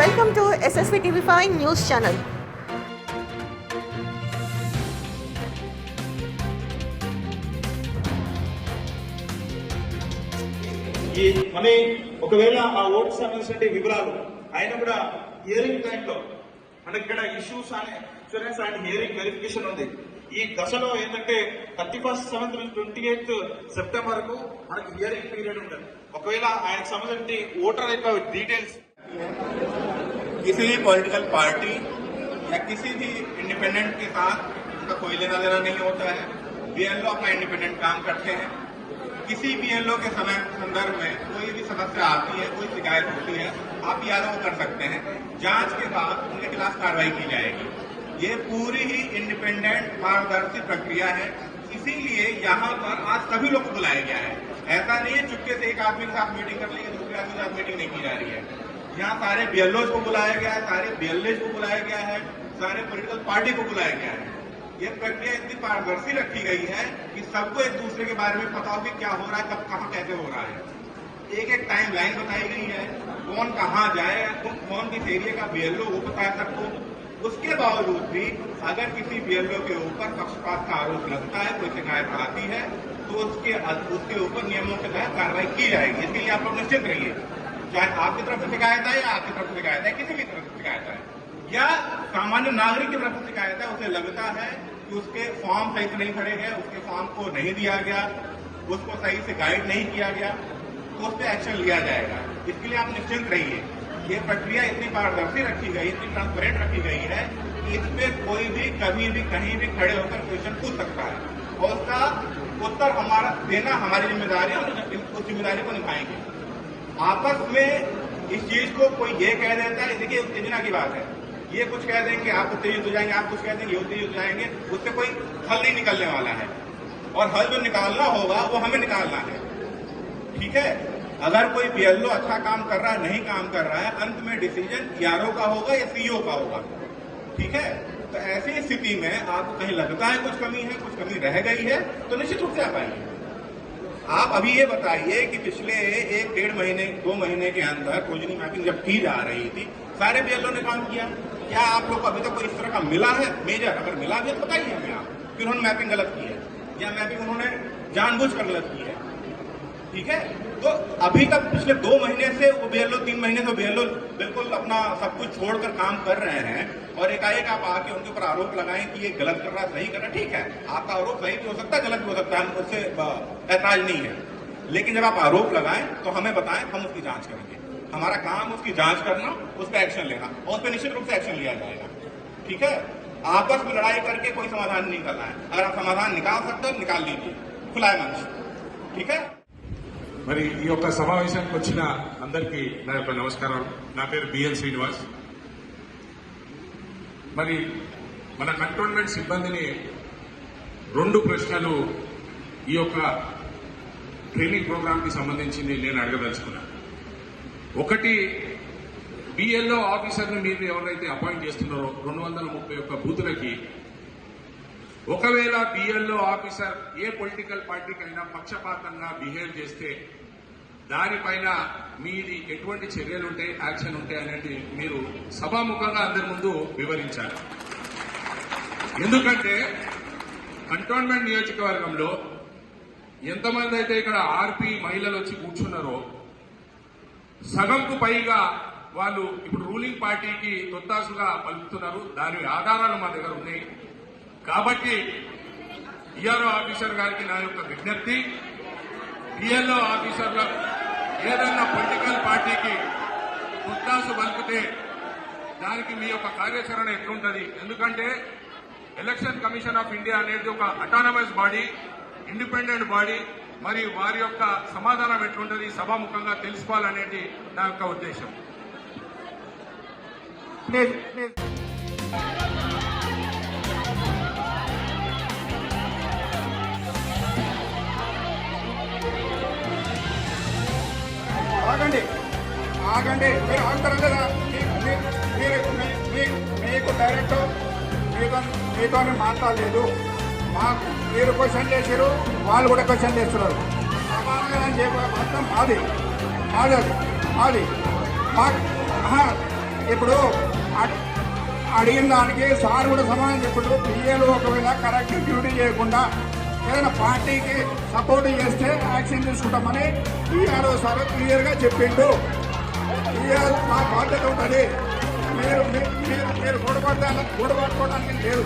Welcome to SSV TV5 News Channel. ఈ money ఒకవేళ ఆ ఓటు సంబంధించిన వివరాలు ఆయన కూడా హియరింగ్ టైంలో మనకి ఇక్కడ issues and insurance and hearing verification ఉంది. ఈ దశలో ఏంటంటే 31st 7 నుంచి 28th సెప్టెంబర్ కు మనకి హియరింగ్ పీరియడ్ ఉంటుంది. ఒకవేళ ఆయనకు సంబంధించి ఓటర్ యొక్క డీటెయిల్స్ किसी भी पॉलिटिकल पार्टी या किसी भी इंडिपेंडेंट के साथ उसका कोई लेना देना नहीं होता है. बीएलओ अपना इंडिपेंडेंट काम करते हैं. किसी बीएलओ के समय संदर्भ में कोई भी समस्या आती है, कोई शिकायत होती है, आप बीएलओ कर सकते हैं. जांच के बाद उनके खिलाफ कार्रवाई की जाएगी. ये पूरी ही इंडिपेंडेंट पारदर्शी प्रक्रिया है. इसीलिए यहाँ पर आज सभी लोग को बुलाया गया है. ऐसा नहीं है चुपके से एक आदमी के साथ मीटिंग कर लेंगे, दूसरे आदमी के साथ मीटिंग नहीं की जा रही है. यहाँ सारे बीएलओ को बुलाया गया है, सारे बीएलएस को बुलाया गया है, सारे पॉलिटिकल पार्टी को बुलाया गया है. ये प्रक्रिया इतनी पारदर्शी रखी गई है कि सबको एक दूसरे के बारे में पता हो कि क्या हो रहा है, कब कहाँ कैसे हो रहा है. एक एक टाइम लाइन बताई गई है, कौन कहाँ जाए, कौन किस एरिया का बीएलओ वो बताया सबको. उसके बावजूद भी अगर किसी बीएलओ के ऊपर पक्षपात का आरोप लगता है, कोई शिकायत आती है, तो उसके ऊपर नियमों के तहत कार्रवाई की जाएगी. इसके लिए आप लोग निश्चित रहिए. चाहे आपकी तरफ से शिकायत है या आपकी तरफ से शिकायत है, किसी भी तरफ से शिकायत है या सामान्य नागरिक की तरफ से शिकायत है, उसे लगता है कि उसके फॉर्म सही से नहीं भरे गए, उसके फॉर्म को नहीं दिया गया, उसको सही से गाइड नहीं किया गया, तो उस पर एक्शन लिया जाएगा. इसके लिए आप निश्चिंत रहिए. ये प्रक्रिया इतनी पारदर्शी रखी गई, इतनी ट्रांसपेरेंट रखी गई है कि इस पे कोई भी कभी भी कहीं भी खड़े होकर क्वेश्चन पूछ सकता है और उसका उत्तर हमारा देना हमारी जिम्मेदारी है. उस जिम्मेदारी को निभाएंगे. आपस में इस चीज को कोई ये कह देता है, देखिए उत्तेजना की बात है, ये कुछ कह देंगे आप उत्तेजित हो जाएंगे, आप कुछ कह देंगे ये उत्तेजित हो जाएंगे, उससे कोई हल नहीं निकलने वाला है. और हल जो निकालना होगा वो हमें निकालना है. ठीक है. अगर कोई बीएलओ अच्छा काम कर रहा है, नहीं काम कर रहा है, अंत में डिसीजन यारो का होगा या सीईओ का होगा. ठीक है. तो ऐसी स्थिति में आपको कहीं लगता है कुछ कमी है, कुछ कमी रह गई है, तो निश्चित रूप से आप आएंगे. आप अभी ये बताइए कि पिछले 1-1.5 महीने 2 महीने के अंदर प्रोजेनी मैपिंग जब की जा रही थी, सारे बीएलओ ने काम किया. क्या आप लोग को अभी तक कोई इस तरह का मिला है मेजर? अगर मिला भी है तो बताइए हमें आप कि उन्होंने मैपिंग गलत की है या मैपिंग उन्होंने जानबूझकर गलत की है. ठीक है. तो अभी तक पिछले 2 महीने से वो बीएलओ 3 महीने से बीएलओ बिल्कुल अपना सब कुछ छोड़कर काम कर रहे हैं और एकाएक आप आके उनके ऊपर आरोप लगाएं कि ये गलत कर रहा है, सही कर रहा है. ठीक है, आपका आरोप सही भी हो सकता है, गलत भी हो सकता है, उससे ऐतराज नहीं है. लेकिन जब आप आरोप लगाएं तो हमें बताएं, हम उसकी जांच करेंगे. हमारा काम उसकी जांच करना, उस पर एक्शन लेना और उस पर निश्चित रूप से एक्शन लिया जाएगा. ठीक है. आपस में लड़ाई करके कोई समाधान नहीं करना है. अगर आप समाधान निकाल सकते हो निकाल लीजिए, खुला है मंच. ठीक है. మరి ఈ యొక్క సమావేశానికి వచ్చిన అందరికీ నా యొక్క నమస్కారం. నా పేరు బిఎల్ శ్రీనివాస్. మరి మన కంటోన్మెంట్ సిబ్బందిని 2 ప్రశ్నలు ఈ యొక్క ట్రైనింగ్ ప్రోగ్రామ్ కి సంబంధించింది నేను అడగదలుచుకున్నాను. ఒకటి, బిఎల్ఓ ఆఫీసర్ని మీరు ఎవరైతే అపాయింట్ చేస్తున్నారో 231 బూతులకి, ఒకవేళ బిఎల్ఓ ఆఫీసర్ ఏ పొలిటికల్ పార్టీకైనా పక్షపాతంగా బిహేవ్ చేస్తే దానిపైన మీది ఎటువంటి చర్యలు ఉంటాయి, యాక్షన్ ఉంటాయి అనేది మీరు సభాముఖంగా అందరి ముందు వివరించాలి. ఎందుకంటే కంటోన్మెంట్ నియోజకవర్గంలో ఎంతమంది అయితే ఇక్కడ ఆర్పీ మహిళలు వచ్చి కూర్చున్నారో సగంకు పైగా వాళ్ళు ఇప్పుడు రూలింగ్ పార్టీకి తొత్తాసుగా పలుకుతున్నారు. దాని ఆధారాలు మా దగ్గర ఉన్నాయి. కాబట్టి ఈఆర్ఓ ఆఫీసర్ గారికి నా యొక్క విజ్ఞప్తి, బిఎల్ఓ ఆఫీసర్ల ఏదన్నా పొలిటికల్ పార్టీకి తొత్తాసు పలికితే దానికి మీ యొక్క కార్యాచరణ ఎట్లుంటుంది? ఎందుకంటే ఎలక్షన్ కమిషన్ ఆఫ్ ఇండియా అనేది ఒక అటానమస్ బాడీ, ఇండిపెండెంట్ బాడీ. మరి వారి యొక్క సమాధానం ఎట్లుంటుంది సభాముఖంగా తెలుసుకోవాలనేది నా యొక్క ఉద్దేశం. ఆగండి ఆగండి, మీరు ఆగుతారు కదా. మీకు డైరెక్ట్ మీతో మాట్లాడలేదు. మాకు మీరు క్వశ్చన్ చేశారు, వాళ్ళు కూడా క్వశ్చన్ చేస్తున్నారు. సమాధానం చెప్పే మొత్తం మాది మాది మాకు ఇప్పుడు అడిగిన దానికి సార్ కూడా సమాధానం చెప్పుడు. పిఏలు ఒకవేళ కరెక్ట్ డ్యూటీ చేయకుండా ఏదైనా పార్టీకి సపోర్ట్ చేస్తే యాక్షన్ తీసుకుంటామని టీఆర్ఓ సార్ క్లియర్గా చెప్పిండు. టీఆర్ మా బాధ్యత ఉంటుంది. మీరు గొడవపడడానికి లేదు.